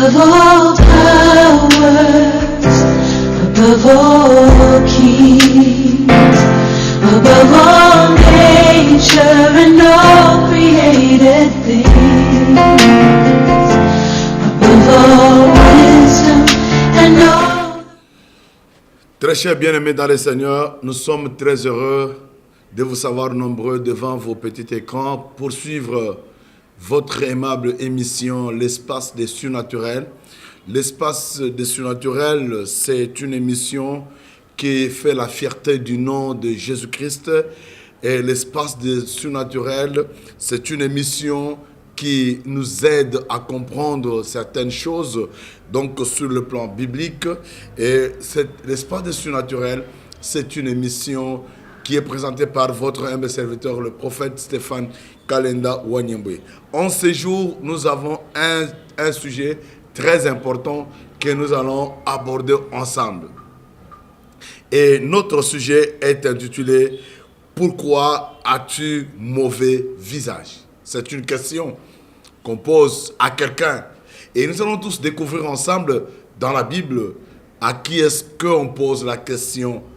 above all powers, above all kings, above all nature and all created things, above all wisdom and all. Très chers bien-aimés dans le Seigneur, nous sommes très heureux de vous savoir nombreux devant vos petits écrans pour suivre votre aimable émission L'espace des surnaturels. L'espace des surnaturels, c'est une émission qui fait la fierté du nom de Jésus-Christ. Et l'espace des surnaturels, c'est une émission qui nous aide à comprendre certaines choses, donc sur le plan biblique. Et l'espace des surnaturels, c'est une émission qui est présentée par votre humble serviteur, le prophète Stéphane Kalenda Wanyembe. En ce jour, nous avons un sujet très important que nous allons aborder ensemble. Et notre sujet est intitulé « Pourquoi as-tu mauvais visage ?» C'est une question qu'on pose à quelqu'un. Et nous allons tous découvrir ensemble dans la Bible à qui est-ce qu'on pose la question «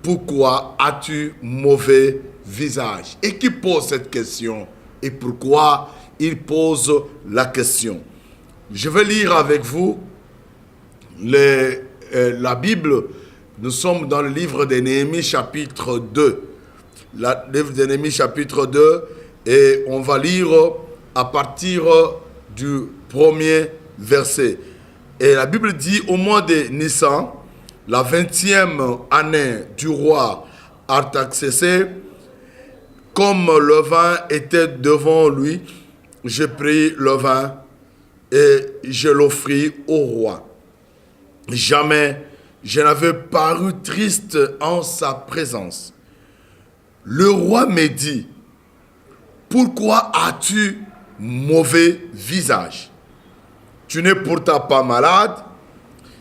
Pourquoi as-tu mauvais visage ?» Et qui pose cette question et pourquoi il pose la question. Je vais lire avec vous la Bible. Nous sommes dans le livre de Néhémie chapitre 2. Le livre de Néhémie chapitre 2 et on va lire à partir du premier verset. Et la Bible dit au mois de Nissan, la 20e année du roi Artaxerxès, comme le vin était devant lui, je pris le vin et je l'offris au roi. Jamais je n'avais paru triste en sa présence. Le roi me dit, « Pourquoi as-tu mauvais visage? Tu n'es pourtant pas malade.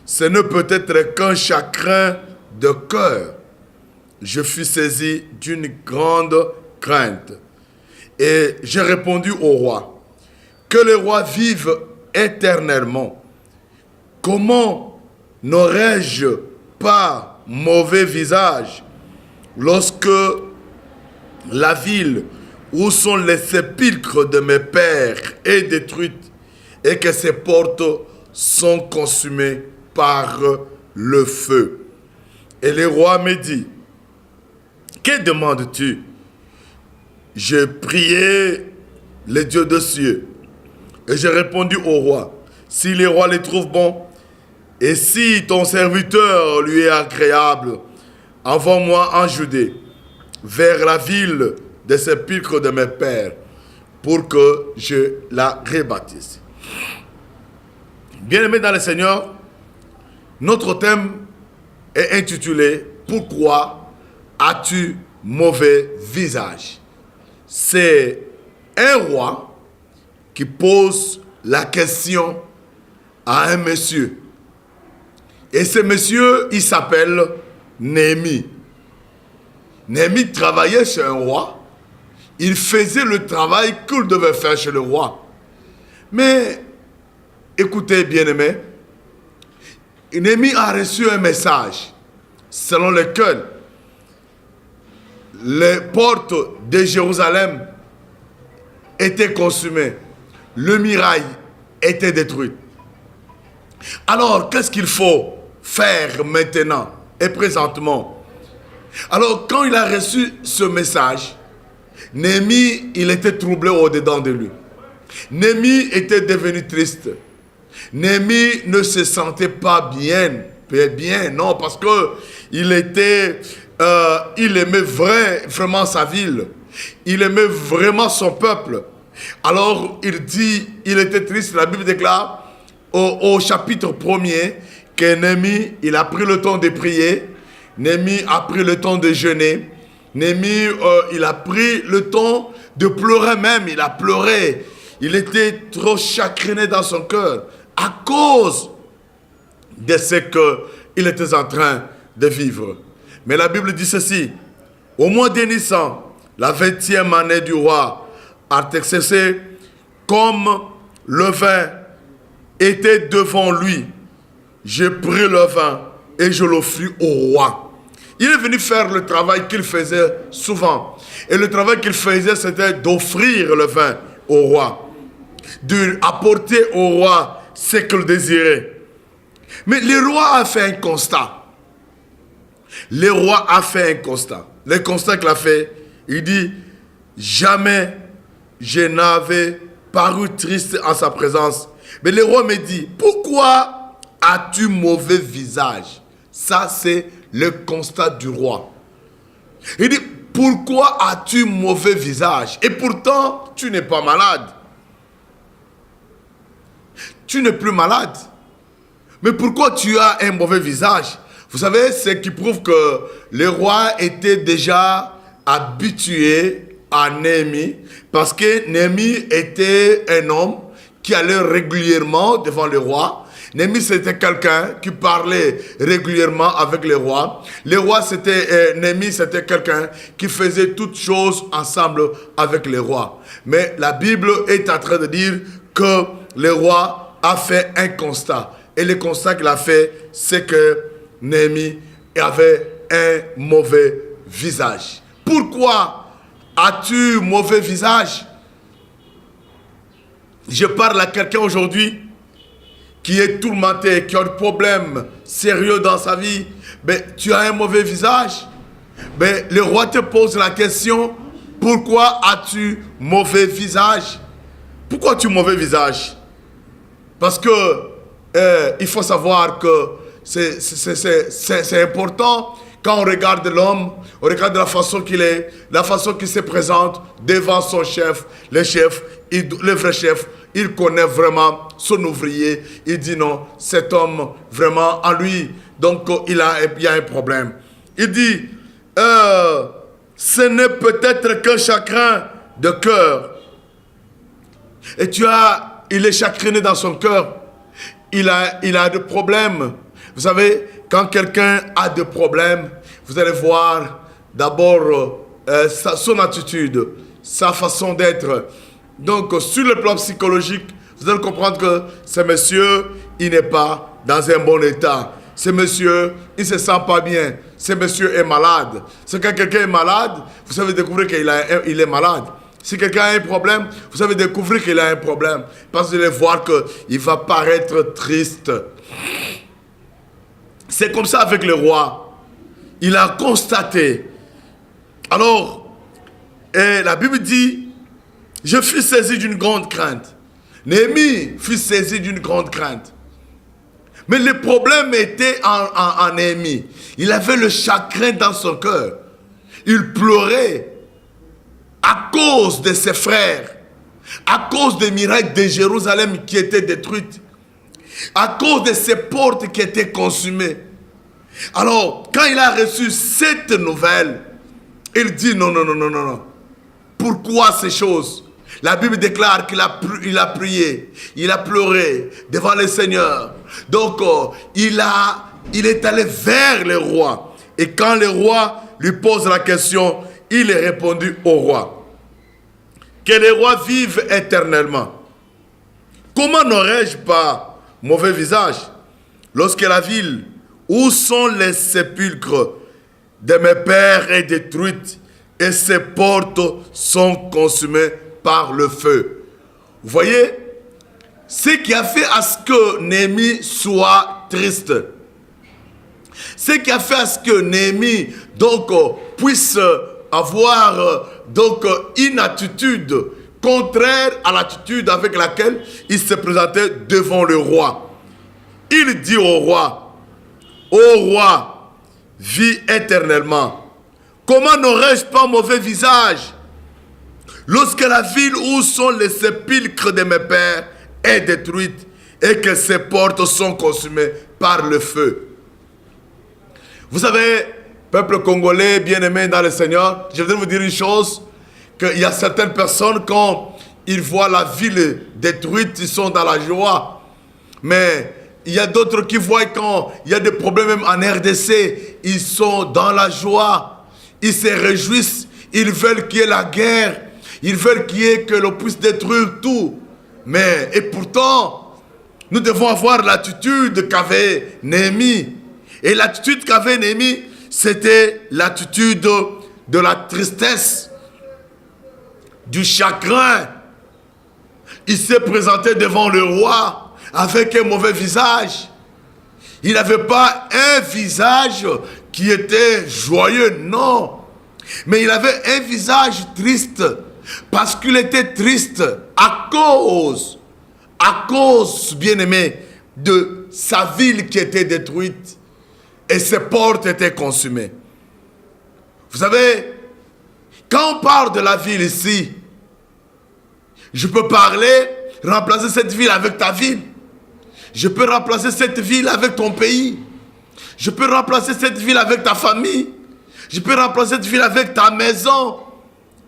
Ce ne peut être qu'un chagrin de cœur. » Je fus saisi d'une grande crainte. Et j'ai répondu au roi, « Que le roi vive éternellement. Comment n'aurais-je pas mauvais visage lorsque la ville où sont les sépulcres de mes pères est détruite et que ses portes sont consumées par le feu? » Et le roi me dit, « Que demandes-tu? » Je priai le Dieu des cieux et j'ai répondu au roi, « Si le roi le trouve bon, et si ton serviteur lui est agréable, envoie-moi en Judée, vers la ville des sépulcres de mes pères, pour que je la rebâtisse. » Bien-aimés dans le Seigneur, notre thème est intitulé « Pourquoi as-tu mauvais visage ?» C'est un roi qui pose la question à un monsieur. Et ce monsieur, il s'appelle Néhémie. Néhémie travaillait chez un roi. Il faisait le travail qu'il devait faire chez le roi. Mais, écoutez bien-aimés, Néhémie a reçu un message selon lequel les portes de Jérusalem étaient consumées. Le muraille était détruit. Alors, qu'est-ce qu'il faut faire maintenant et présentement? Alors, quand il a reçu ce message, Néhémie, il était troublé au-dedans de lui. Néhémie était devenu triste. Néhémie ne se sentait pas bien, non, parce que il aimait vraiment sa ville. Il aimait vraiment son peuple. Alors, il était triste. La Bible déclare au chapitre 1er que Néhémie, il a pris le temps de prier. Néhémie a pris le temps de jeûner. Néhémie, il a pris le temps de pleurer même. Il a pleuré. Il était trop chagriné dans son cœur à cause de ce qu'il était en train de vivre. Mais la Bible dit ceci. Au mois de Nissan, la 20e année du roi Artaxerxès, comme le vin était devant lui. J'ai pris le vin et je l'offris au roi. Il est venu faire le travail qu'il faisait souvent. Et le travail qu'il faisait, c'était d'offrir le vin au roi, d'apporter au roi ce qu'il désirait. Mais le roi a fait un constat. Le roi a fait un constat. Le constat qu'il a fait, il dit, jamais je n'avais paru triste en sa présence. Mais le roi me dit, pourquoi as-tu mauvais visage? Ça, c'est le constat du roi. Il dit, pourquoi as-tu mauvais visage? Et pourtant, tu n'es pas malade. Tu n'es plus malade. Mais pourquoi tu as un mauvais visage? Vous savez, c'est qui prouve que le roi était déjà habitué à Néhémie, parce que Néhémie était un homme qui allait régulièrement devant le roi. Néhémie, c'était quelqu'un qui parlait régulièrement avec le roi. Le roi, Néhémie, c'était quelqu'un qui faisait toutes choses ensemble avec le roi. Mais la Bible est en train de dire que le roi a fait un constat. Et le constat qu'il a fait, c'est que Néhémie avait un mauvais visage. Pourquoi as-tu mauvais visage? Je parle à quelqu'un aujourd'hui qui est tourmenté, qui a un problème sérieux dans sa vie. Mais tu as un mauvais visage. Mais le roi te pose la question, pourquoi as-tu mauvais visage? Pourquoi as-tu mauvais visage? Parce que il faut savoir que c'est important quand on regarde l'homme, on regarde la façon qu'il est, la façon qu'il se présente devant son chef. Le vrai chef, il connaît vraiment son ouvrier. Il dit non, cet homme vraiment en lui, donc il y a un problème. Il dit, ce n'est peut-être qu'un chagrin de cœur. Et il est chagriné dans son cœur. Il a des problèmes. Vous savez, quand quelqu'un a des problèmes, vous allez voir d'abord son attitude, sa façon d'être. Donc, sur le plan psychologique, vous allez comprendre que ce monsieur, il n'est pas dans un bon état. Ce monsieur, il ne se sent pas bien. Ce monsieur est malade. C'est quand quelqu'un est malade, vous savez découvrir qu'il est malade. Si quelqu'un a un problème, vous savez découvrir qu'il a un problème. Parce que vous allez voir qu'il va paraître triste. C'est comme ça avec le roi. Il a constaté. Alors, la Bible dit, je fus saisi d'une grande crainte. Néhémie fut saisi d'une grande crainte. Mais le problème était en Néhémie. Il avait le chagrin dans son cœur. Il pleurait à cause de ses frères, à cause des murailles de Jérusalem qui étaient détruites, à cause de ses portes qui étaient consumées. Alors, quand il a reçu cette nouvelle, il dit non. Pourquoi ces choses? La Bible déclare qu'il a prié, il a pleuré devant le Seigneur. Donc, il est allé vers le roi. Et quand le roi lui pose la question, il est répondu au roi. Que le roi vive éternellement. Comment n'aurais-je pas mauvais visage lorsque la ville où sont les sépulcres de mes pères est détruite et ses portes sont consumées par le feu? Vous voyez, ce qui a fait à ce que Néhémie soit triste, ce qui a fait à ce que Néhémie puisse avoir une attitude contraire à l'attitude avec laquelle il se présentait devant le roi. Il dit au roi, vis éternellement. Comment n'aurais-je pas mauvais visage lorsque la ville où sont les sépulcres de mes pères est détruite et que ses portes sont consumées par le feu? Vous savez, peuple congolais bien-aimé dans le Seigneur, je voudrais vous dire une chose, qu'il y a certaines personnes, quand ils voient la ville détruite, ils sont dans la joie. Mais il y a d'autres qui voient quand il y a des problèmes même en RDC, ils sont dans la joie. Ils se réjouissent, ils veulent qu'il y ait la guerre, ils veulent que l'on puisse détruire tout. Et pourtant, nous devons avoir l'attitude qu'avait Néhémie. Et l'attitude qu'avait Néhémie, c'était l'attitude de la tristesse, du chagrin. Il s'est présenté devant le roi avec un mauvais visage. Il n'avait pas un visage qui était joyeux, non. Mais il avait un visage triste, parce qu'il était triste à cause, bien-aimé, de sa ville qui était détruite et ses portes étaient consumées. Vous savez, quand on parle de la ville ici, je peux remplacer cette ville avec ta ville. Je peux remplacer cette ville avec ton pays. Je peux remplacer cette ville avec ta famille. Je peux remplacer cette ville avec ta maison.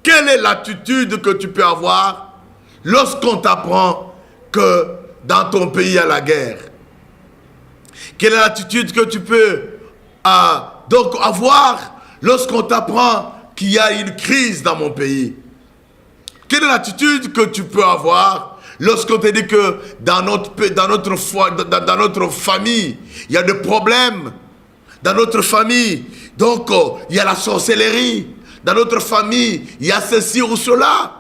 Quelle est l'attitude que tu peux avoir lorsqu'on t'apprend que dans ton pays il y a la guerre? Quelle est l'attitude que tu peux donc avoir lorsqu'on t'apprend qu'il y a une crise dans mon pays? Quelle est l'attitude que tu peux avoir lorsqu'on te dit que dans notre famille, il y a des problèmes? Dans notre famille, donc il y a la sorcellerie. Dans notre famille, il y a ceci ou cela.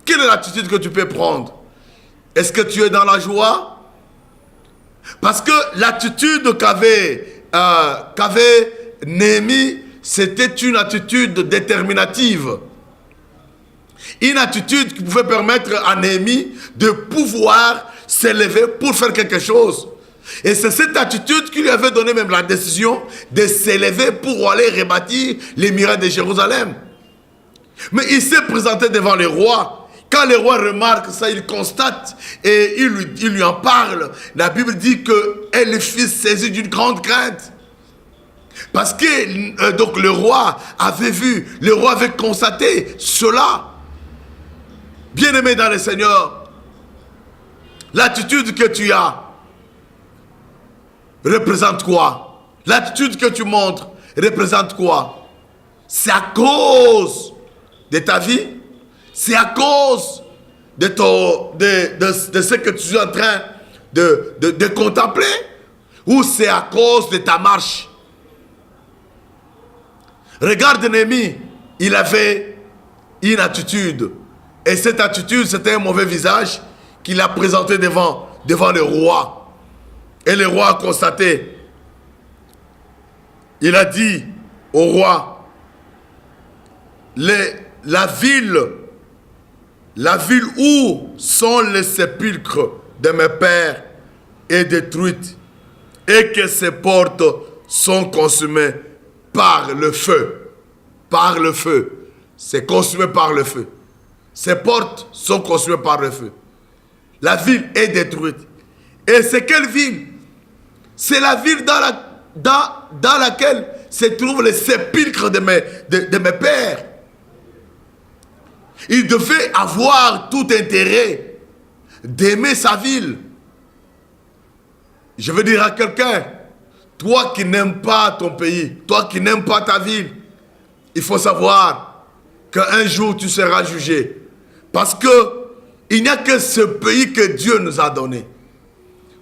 Quelle est l'attitude que tu peux prendre? Est-ce que tu es dans la joie? Parce que l'attitude qu'avait Néhémie, c'était une attitude déterminative. Une attitude qui pouvait permettre à Néhémie de pouvoir s'élever pour faire quelque chose. Et c'est cette attitude qui lui avait donné même la décision de s'élever pour aller rebâtir les murailles de Jérusalem. Mais il s'est présenté devant les rois. Quand les rois remarquent ça, ils constatent et ils lui en parlent. La Bible dit qu'elle fut saisie d'une grande crainte. Parce que donc le roi avait vu, le roi avait constaté cela. Bien-aimé dans le Seigneur, l'attitude que tu as représente quoi? L'attitude que tu montres représente quoi? C'est à cause de ta vie? C'est à cause de ce que tu es en train de contempler? Ou c'est à cause de ta marche? Regarde Néhémie, il avait une attitude. Et cette attitude, c'était un mauvais visage qu'il a présenté devant le roi. Et le roi a constaté. Il a dit au roi, la ville où sont les sépulcres de mes pères est détruite et que ses portes sont consumées par le feu. Par le feu. C'est consumé par le feu. Ses portes sont consumées par le feu. La ville est détruite. Et c'est quelle ville? C'est la ville dans laquelle se trouvent les sépulcres de mes pères. Il devait avoir tout intérêt d'aimer sa ville. Je veux dire à quelqu'un, toi qui n'aimes pas ton pays, toi qui n'aimes pas ta ville, il faut savoir qu'un jour tu seras jugé. Parce qu'il n'y a que ce pays que Dieu nous a donné.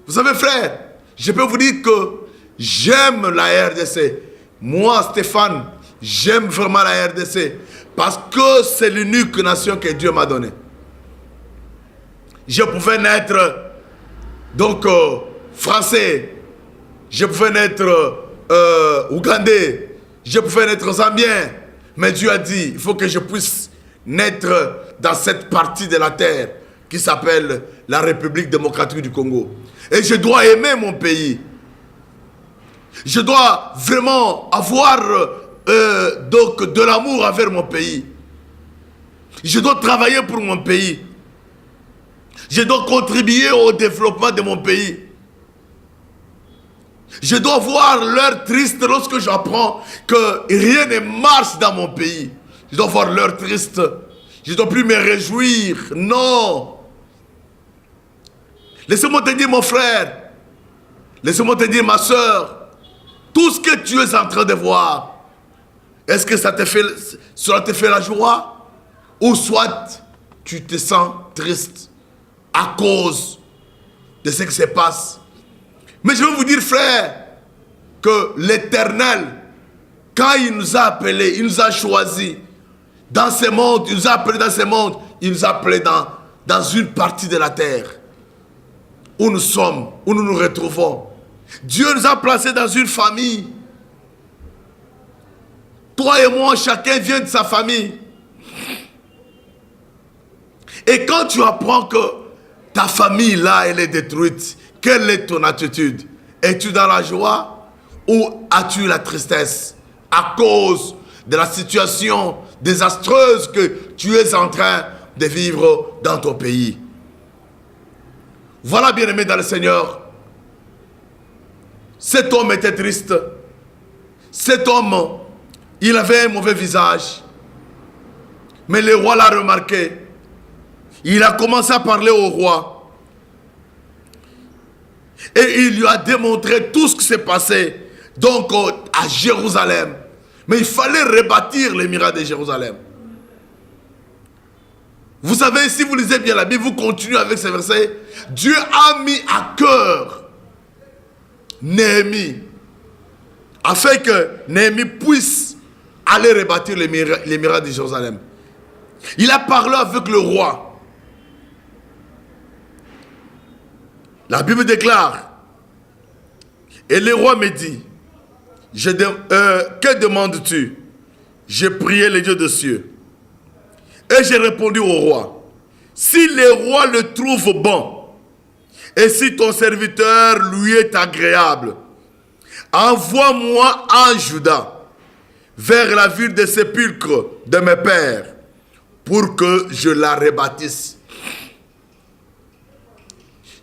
Vous savez, frère, je peux vous dire que j'aime la RDC. Moi, Stéphane, j'aime vraiment la RDC. Parce que c'est l'unique nation que Dieu m'a donnée. Je pouvais naître, donc, français. Je pouvais naître ougandais. Je pouvais naître zambien. Mais Dieu a dit, il faut que je puisse naître dans cette partie de la terre qui s'appelle la République démocratique du Congo. Et je dois aimer mon pays. Je dois vraiment avoir donc de l'amour envers mon pays. Je dois travailler pour mon pays. Je dois contribuer au développement de mon pays. Je dois voir l'heure triste lorsque j'apprends que rien ne marche dans mon pays. Je dois voir l'heure triste. Je ne dois plus me réjouir. Non. Laissez-moi te dire, mon frère. Laissez-moi te dire, ma soeur. Tout ce que tu es en train de voir, est-ce que cela te fait la joie? Ou soit tu te sens triste à cause de ce qui se passe. Mais je veux vous dire, frère, que l'Éternel, quand il nous a appelés, il nous a choisis dans ce monde, il nous a appelés dans ce monde, il nous a appelés dans une partie de la terre où nous sommes, où nous nous retrouvons. Dieu nous a placés dans une famille. Toi et moi, chacun vient de sa famille. Et quand tu apprends que ta famille là, elle est détruite, quelle est ton attitude? Es-tu dans la joie ou as-tu la tristesse à cause de la situation désastreuse que tu es en train de vivre dans ton pays? Voilà, bien-aimé dans le Seigneur, cet homme était triste. Cet homme, il avait un mauvais visage. Mais le roi l'a remarqué. Il a commencé à parler au roi. Et il lui a démontré tout ce qui s'est passé. Donc à Jérusalem. Mais il fallait rebâtir les murailles de Jérusalem. Vous savez, si vous lisez bien la Bible, vous continuez avec ces versets. Dieu a mis à cœur Néhémie, afin que Néhémie puisse aller rebâtir les murailles de Jérusalem. Il a parlé avec le roi. La Bible déclare, et le roi me dit, que demandes-tu? J'ai prié les dieux de cieux. Et j'ai répondu au roi, si le roi le trouve bon, et si ton serviteur lui est agréable, envoie-moi en Juda, vers la ville de sépulcre de mes pères, pour que je la rebâtisse.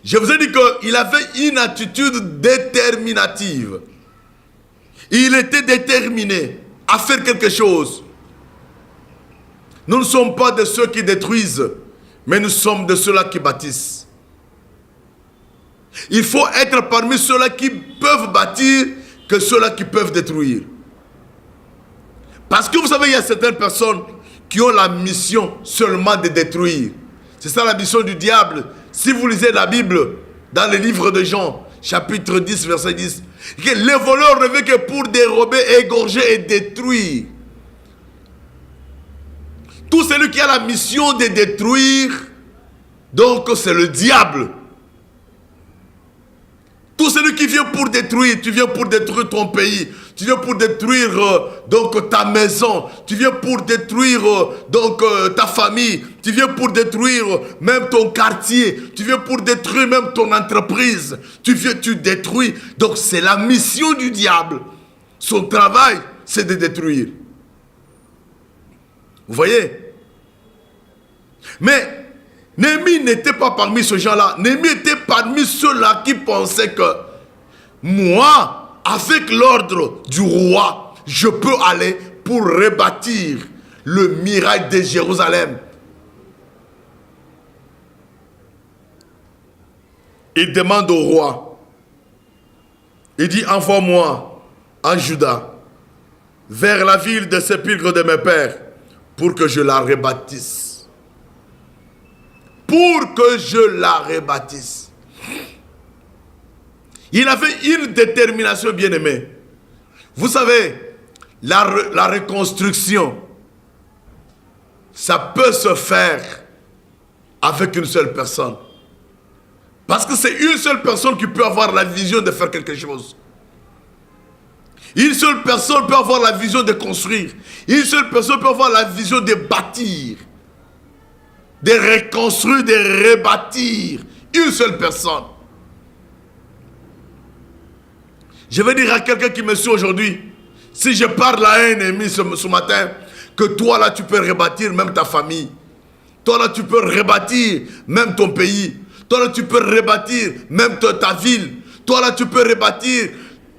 Je vous ai dit qu'il avait une attitude déterminative. Il était déterminé à faire quelque chose. Nous ne sommes pas de ceux qui détruisent, mais nous sommes de ceux-là qui bâtissent. Il faut être parmi ceux-là qui peuvent bâtir que ceux-là qui peuvent détruire. Parce que vous savez, il y a certaines personnes qui ont la mission seulement de détruire. C'est ça la mission du diable. Si vous lisez la Bible, dans le livre de Jean, chapitre 10, verset 10, que les voleurs ne veulent que pour dérober, égorger et détruire. Tout celui qui a la mission de détruire, donc c'est le diable. Tout celui qui vient pour détruire, tu viens pour détruire ton pays, tu viens pour détruire donc ta maison, tu viens pour détruire donc ta famille, tu viens pour détruire même ton quartier, tu viens pour détruire même ton entreprise, tu détruis. Donc c'est la mission du diable. Son travail, c'est de détruire. Vous voyez? Mais Néhémie n'était pas parmi ces gens-là. Néhémie était parmi ceux-là qui pensaient que moi, avec l'ordre du roi, je peux aller pour rebâtir le muraille de Jérusalem. Il demande au roi, il dit, envoie-moi en Juda, vers la ville de sépulcre de mes pères, pour que je la rebâtisse. Pour que je la rebâtisse. Il avait une détermination bien-aimée. Vous savez, la reconstruction, ça peut se faire avec une seule personne. Parce que c'est une seule personne qui peut avoir la vision de faire quelque chose. Une seule personne peut avoir la vision de construire. Une seule personne peut avoir la vision de bâtir. De reconstruire, de rebâtir. Une seule personne. Je vais dire à quelqu'un qui me suit aujourd'hui, si je parle à un ennemi ce matin, que toi là tu peux rebâtir même ta famille. Toi là tu peux rebâtir même ton pays. Toi là tu peux rebâtir même ta ville. Toi là tu peux rebâtir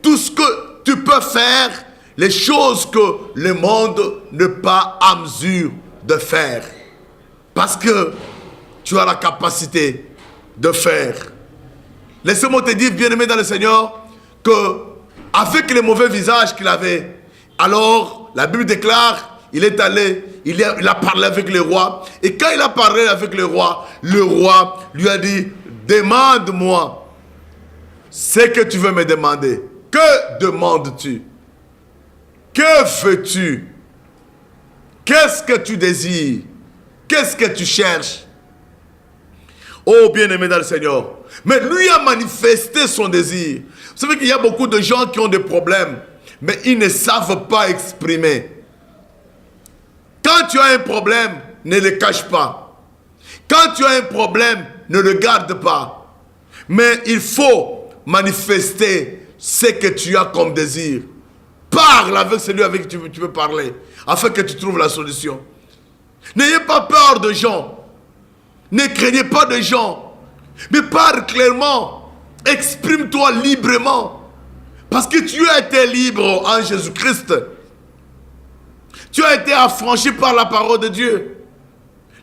tout ce que tu peux faire, les choses que le monde n'est pas à mesure de faire. Parce que tu as la capacité de faire. Laissez-moi te dire, bien-aimé dans le Seigneur, que avec le mauvais visage qu'il avait, alors la Bible déclare, il est allé, il a parlé avec le roi. Et quand il a parlé avec le roi lui a dit, demande-moi ce que tu veux me demander. Que demandes-tu? Que veux-tu? Qu'est-ce que tu désires? Qu'est-ce que tu cherches? Oh, bien-aimé dans le Seigneur. Mais lui a manifesté son désir. Vous savez qu'il y a beaucoup de gens qui ont des problèmes, mais ils ne savent pas exprimer. Quand tu as un problème, ne le cache pas. Quand tu as un problème, ne le garde pas. Mais il faut manifester ce que tu as comme désir. Parle avec celui avec qui tu veux parler, afin que tu trouves la solution. N'ayez pas peur de gens. Ne craignez pas de gens. Mais parle clairement. Exprime-toi librement. Parce que tu as été libre en Jésus-Christ. Tu as été affranchi par la parole de Dieu.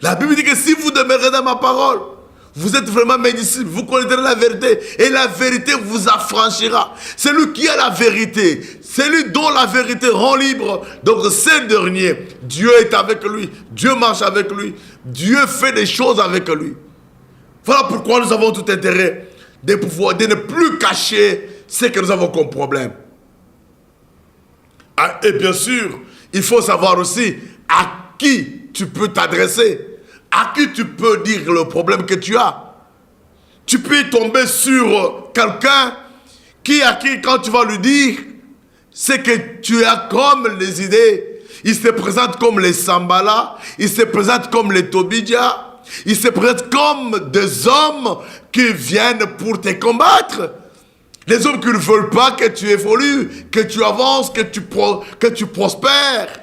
La Bible dit que si vous demeurez dans ma parole, vous êtes vraiment mes disciples, vous connaîtrez la vérité et la vérité vous affranchira. Celui qui a la vérité, celui dont la vérité rend libre, donc ce dernier, Dieu est avec lui, Dieu marche avec lui, Dieu fait des choses avec lui. Voilà pourquoi nous avons tout intérêt de pouvoir, de ne plus cacher ce que nous avons comme problème. Et bien sûr, il faut savoir aussi à qui tu peux t'adresser. À qui tu peux dire le problème que tu as. Tu peux tomber sur quelqu'un à qui, quand tu vas lui dire ce que tu as comme les idées, il se présente comme les Sambala, il se présente comme les Tobidja, il se présente comme des hommes qui viennent pour te combattre. Les hommes qui ne veulent pas que tu évolues, que tu avances, que tu prospères.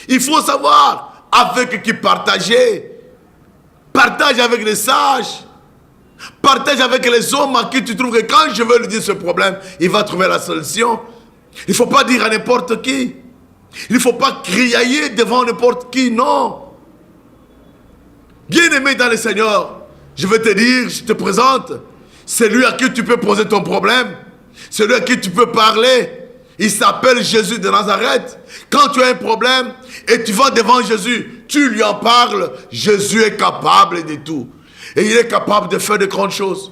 Il faut savoir avec qui partager. Partage avec les sages. Partage avec les hommes à qui tu trouves que quand je veux lui dire ce problème, il va trouver la solution. Il ne faut pas dire à n'importe qui. Il ne faut pas criailler devant n'importe qui, non. Bien-aimé dans le Seigneur, je vais te dire, je te présente, celui à qui tu peux poser ton problème, celui à qui tu peux parler. Il s'appelle Jésus de Nazareth. Quand tu as un problème et tu vas devant Jésus, tu lui en parles, Jésus est capable de tout. Et il est capable de faire de grandes choses.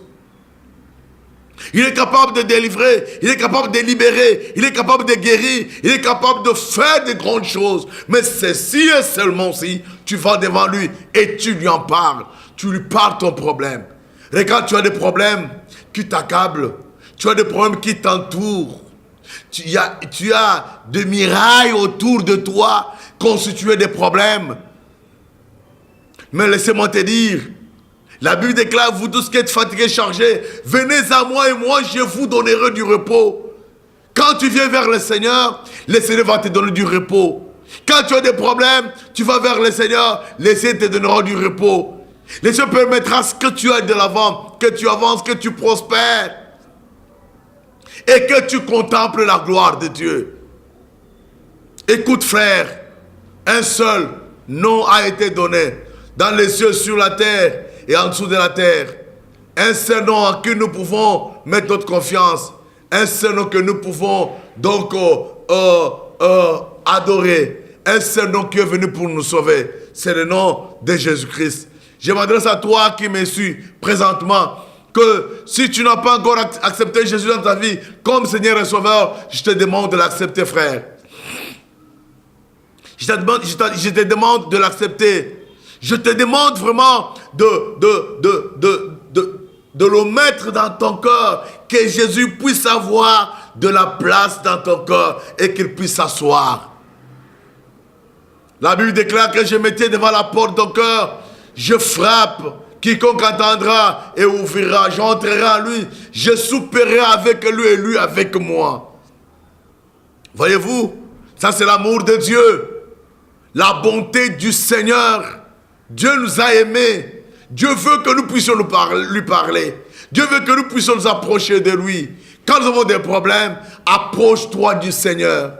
Il est capable de délivrer, il est capable de libérer, il est capable de guérir, il est capable de faire de grandes choses. Mais c'est si et seulement si tu vas devant lui et tu lui en parles, tu lui parles ton problème. Regarde, tu as des problèmes qui t'accablent, tu as des problèmes qui t'entourent. Tu as des murailles autour de toi constituées de problèmes. Mais laissez-moi te dire, la Bible déclare, vous tous qui êtes fatigués, chargés, venez à moi et moi je vous donnerai du repos. Quand tu viens vers le Seigneur va te donner du repos. Quand tu as des problèmes, tu vas vers le Seigneur te donnera du repos. Le Seigneur permettra ce que tu ailles de l'avant, que tu avances, que tu prospères. Et que tu contemples la gloire de Dieu. Écoute frère, un seul nom a été donné dans les cieux, sur la terre et en dessous de la terre. Un seul nom en qui nous pouvons mettre notre confiance. Un seul nom que nous pouvons donc adorer. Un seul nom qui est venu pour nous sauver. C'est le nom de Jésus-Christ. Je m'adresse à toi qui me suis présentement. Que si tu n'as pas encore accepté Jésus dans ta vie comme Seigneur et Sauveur, je te demande de l'accepter, frère. Je te demande de l'accepter. Je te demande vraiment de le mettre dans ton cœur, que Jésus puisse avoir de la place dans ton cœur et qu'il puisse s'asseoir. La Bible déclare que je mettais devant la porte de ton cœur, je frappe. Quiconque entendra et ouvrira, j'entrerai en lui, je souperai avec lui et lui avec moi. Voyez-vous, ça c'est l'amour de Dieu, la bonté du Seigneur. Dieu nous a aimés. Dieu veut que nous puissions lui parler. Dieu veut que nous puissions nous approcher de lui. Quand nous avons des problèmes, approche-toi du Seigneur.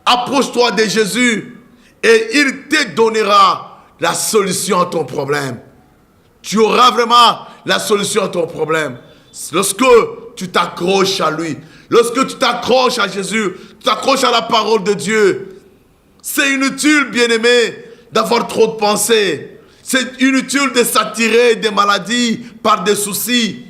Approche-toi de Jésus et il te donnera la solution à ton problème. Tu auras vraiment la solution à ton problème. Lorsque tu t'accroches à lui, lorsque tu t'accroches à Jésus, tu t'accroches à la parole de Dieu. C'est inutile, bien-aimé, d'avoir trop de pensées. C'est inutile de s'attirer des maladies par des soucis.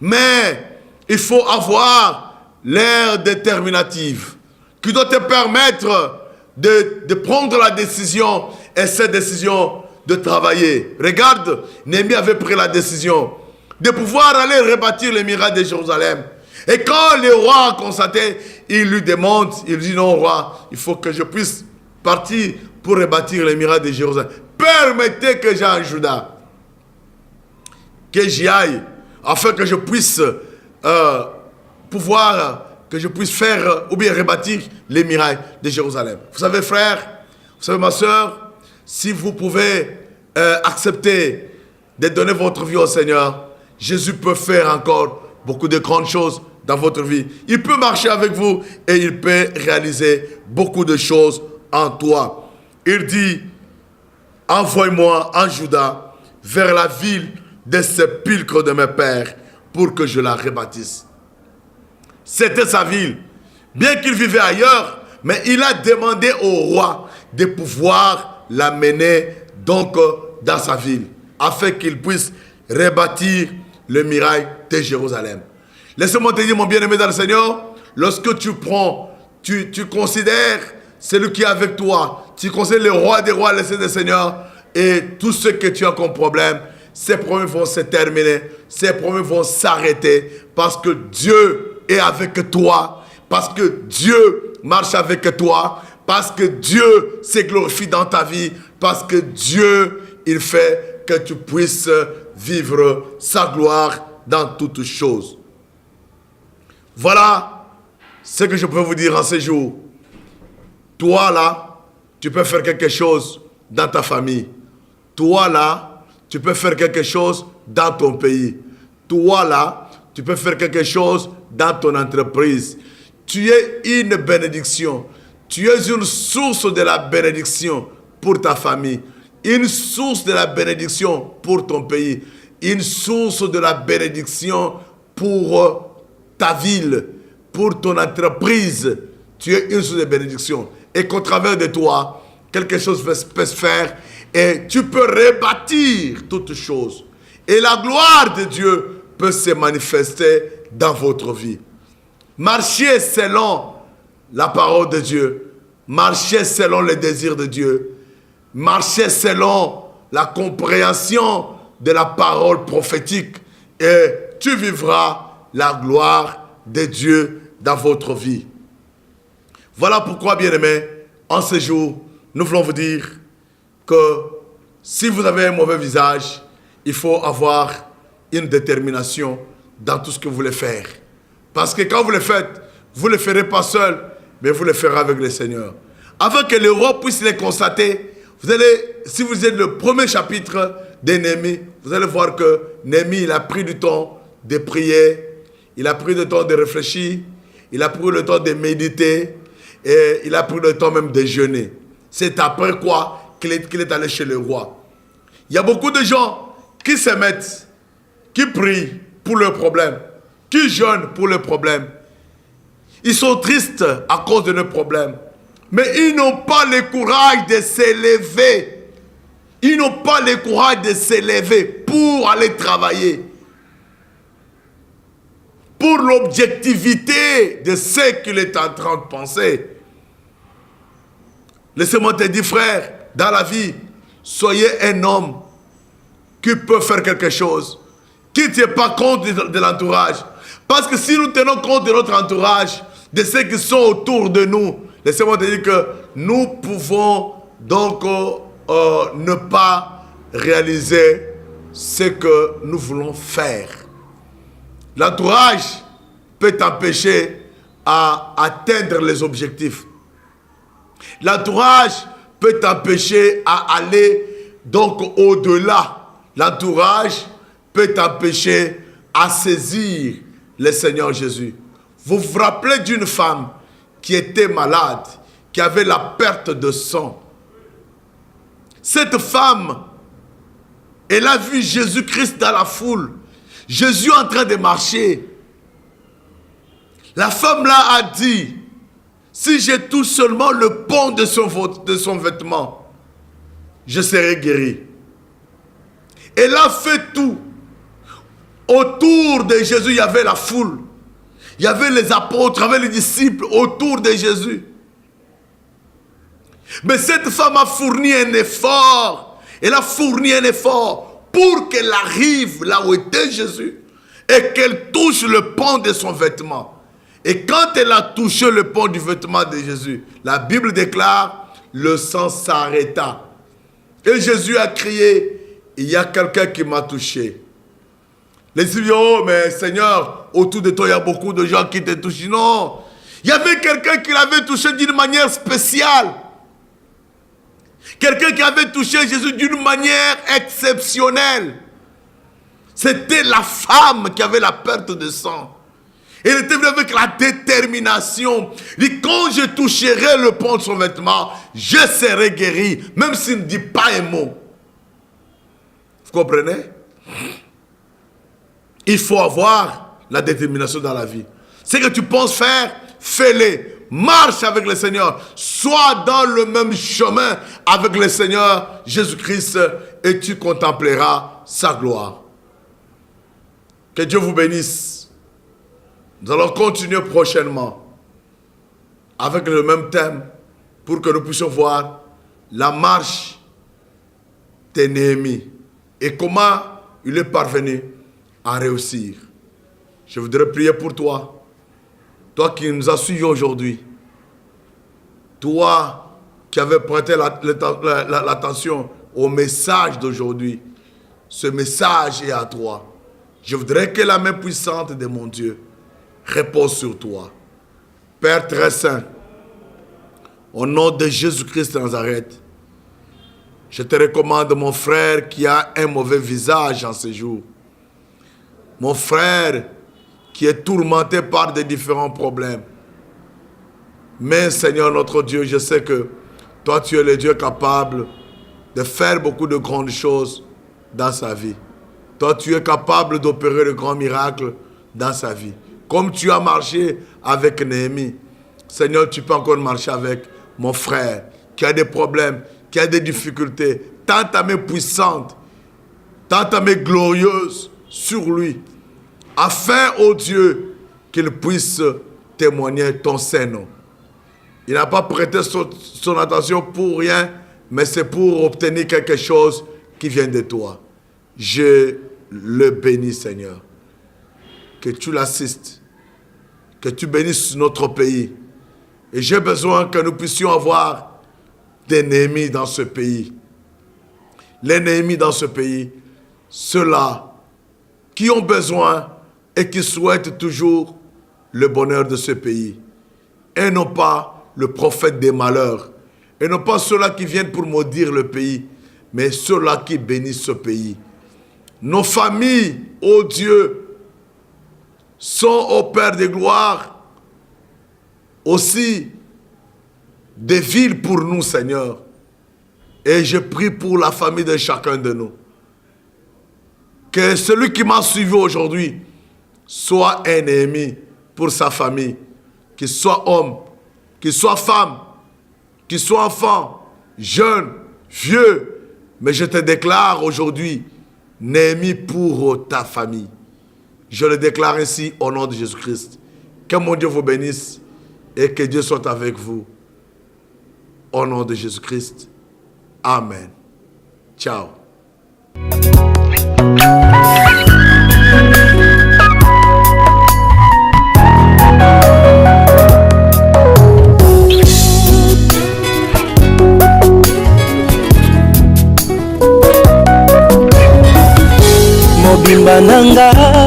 Mais il faut avoir l'air déterminative qui doit te permettre de prendre la décision et cette décision de travailler. Regarde, Néhémie avait pris la décision de pouvoir aller rebâtir les murailles de Jérusalem. Et quand le roi a constaté, il lui demande, il dit non roi, il faut que je puisse partir pour rebâtir les murailles de Jérusalem. Permettez que j'aille en Juda, que j'y aille, afin que je puisse que je puisse faire ou bien rebâtir les murailles de Jérusalem. Vous savez frère, vous savez ma soeur, si vous pouvez accepter de donner votre vie au Seigneur, Jésus peut faire encore beaucoup de grandes choses dans votre vie. Il peut marcher avec vous et il peut réaliser beaucoup de choses en toi. Il dit, envoie-moi en Juda vers la ville des sépulcres de mes pères pour que je la rebâtisse. C'était sa ville. Bien qu'il vivait ailleurs, mais il a demandé au roi de pouvoir l'amener donc dans sa ville, afin qu'il puisse rebâtir le muraille de Jérusalem. Laissez-moi te dire, mon bien-aimé dans le Seigneur, lorsque tu prends, tu considères celui qui est avec toi, tu considères le roi des rois, le Seigneur des seigneurs, et tout ce que tu as comme problème, ces problèmes vont se terminer, ces problèmes vont s'arrêter, parce que Dieu est avec toi, parce que Dieu marche avec toi, parce que Dieu se glorifie dans ta vie, parce que Dieu, il fait que tu puisses vivre sa gloire dans toutes choses. Voilà ce que je peux vous dire en ces jours. Toi là, tu peux faire quelque chose dans ta famille. Toi là, tu peux faire quelque chose dans ton pays. Toi là, tu peux faire quelque chose dans ton entreprise. Tu es une bénédiction. Tu es une source de la bénédiction pour ta famille. Une source de la bénédiction pour ton pays. Une source de la bénédiction pour ta ville, pour ton entreprise. Tu es une source de bénédiction. Et qu'au travers de toi, quelque chose peut se faire et tu peux rebâtir toutes choses. Et la gloire de Dieu peut se manifester dans votre vie. Marchez selon la parole de Dieu. Marchez selon les désirs de Dieu. Marchez selon la compréhension de la parole prophétique. Et tu vivras la gloire de Dieu dans votre vie. Voilà pourquoi, bien-aimés, en ce jour, nous voulons vous dire que si vous avez un mauvais visage, il faut avoir une détermination dans tout ce que vous voulez faire. Parce que quand vous le faites, vous ne le ferez pas seul, mais vous le ferez avec le Seigneur. Afin que le roi puisse les constater, vous allez, si vous êtes le premier chapitre de Néhémie, vous allez voir que Néhémie, il a pris du temps de prier, il a pris le temps de réfléchir, il a pris le temps de méditer, et il a pris le temps même de jeûner. C'est après quoi qu'il est allé chez le roi. Il y a beaucoup de gens qui se mettent, qui prient pour leurs problèmes, qui jeûnent pour leurs problèmes. Ils sont tristes à cause de leurs problèmes. Mais ils n'ont pas le courage de s'élever. Ils n'ont pas le courage de s'élever pour aller travailler. Pour l'objectivité de ce qu'il est en train de penser. Laissez-moi te dire, frère, dans la vie, soyez un homme qui peut faire quelque chose, qui ne tient pas compte de l'entourage. Parce que si nous tenons compte de notre entourage, de ceux qui sont autour de nous, laissez-moi te dire que nous pouvons donc ne pas réaliser ce que nous voulons faire. L'entourage peut t'empêcher à atteindre les objectifs. L'entourage peut t'empêcher à aller donc au-delà. L'entourage peut t'empêcher à saisir le Seigneur Jésus. Vous vous rappelez d'une femme qui était malade, qui avait la perte de sang. Cette femme, elle a vu Jésus-Christ dans la foule. Jésus en train de marcher. La femme là a dit, si je touche seulement le pont de son vêtement, je serai guéri. Elle a fait tout. Autour de Jésus, il y avait la foule. Il y avait les apôtres, il y avait les disciples autour de Jésus. Mais cette femme a fourni un effort. Elle a fourni un effort pour qu'elle arrive là où était Jésus et qu'elle touche le pan de son vêtement. Et quand elle a touché le pan du vêtement de Jésus, la Bible déclare, le sang s'arrêta. Et Jésus a crié, il y a quelqu'un qui m'a touché. Les disciples disent, oh mais Seigneur, autour de toi il y a beaucoup de gens qui te touchent. Non, il y avait quelqu'un qui l'avait touché d'une manière spéciale. Quelqu'un qui avait touché Jésus d'une manière exceptionnelle. C'était la femme qui avait la perte de sang. Elle était venue avec la détermination. Il dit, quand je toucherai le pan de son vêtement, je serai guéri, même s'il ne dit pas un mot. Vous comprenez? Il faut avoir la détermination dans la vie. Ce que tu penses faire, fais-le. Marche avec le Seigneur. Sois dans le même chemin avec le Seigneur Jésus-Christ et tu contempleras sa gloire. Que Dieu vous bénisse. Nous allons continuer prochainement avec le même thème pour que nous puissions voir la marche de Néhémie et comment il est parvenu à réussir. Je voudrais prier pour toi. Toi qui nous as suivis aujourd'hui, toi qui avais prêté l'attention au message d'aujourd'hui, ce message est à toi. Je voudrais que la main puissante de mon Dieu repose sur toi. Père très saint, au nom de Jésus-Christ de Nazareth, je te recommande mon frère qui a un mauvais visage en ce jour. Mon frère qui est tourmenté par des différents problèmes. Mais Seigneur notre Dieu, je sais que toi tu es le Dieu capable de faire beaucoup de grandes choses dans sa vie. Toi tu es capable d'opérer de grands miracles dans sa vie. Comme tu as marché avec Néhémie, Seigneur, tu peux encore marcher avec mon frère qui a des problèmes, qui a des difficultés. Tends ta main puissante, tends ta main glorieuse sur lui, afin, ô Dieu, qu'il puisse témoigner ton Saint-Nom. Il n'a pas prêté son attention pour rien, mais c'est pour obtenir quelque chose qui vient de toi. Je le bénis, Seigneur. Que tu l'assistes, que tu bénisses notre pays. Et j'ai besoin que nous puissions avoir des Néhémies dans ce pays. Les Néhémies dans ce pays, ceux-là qui ont besoin et qui souhaitent toujours le bonheur de ce pays. Et non pas le prophète des malheurs. Et non pas ceux-là qui viennent pour maudire le pays, mais ceux-là qui bénissent ce pays. Nos familles, ô Dieu, sont, ô Père de gloire, aussi des villes pour nous, Seigneur. Et je prie pour la famille de chacun de nous. Que celui qui m'a suivi aujourd'hui soit un ennemi pour sa famille, qu'il soit homme, qu'il soit femme, qu'il soit enfant, jeune, vieux. Mais je te déclare aujourd'hui, Néhémie pour ta famille. Je le déclare ainsi au nom de Jésus-Christ. Que mon Dieu vous bénisse et que Dieu soit avec vous. Au nom de Jésus-Christ. Amen. Ciao. Mobimba nanga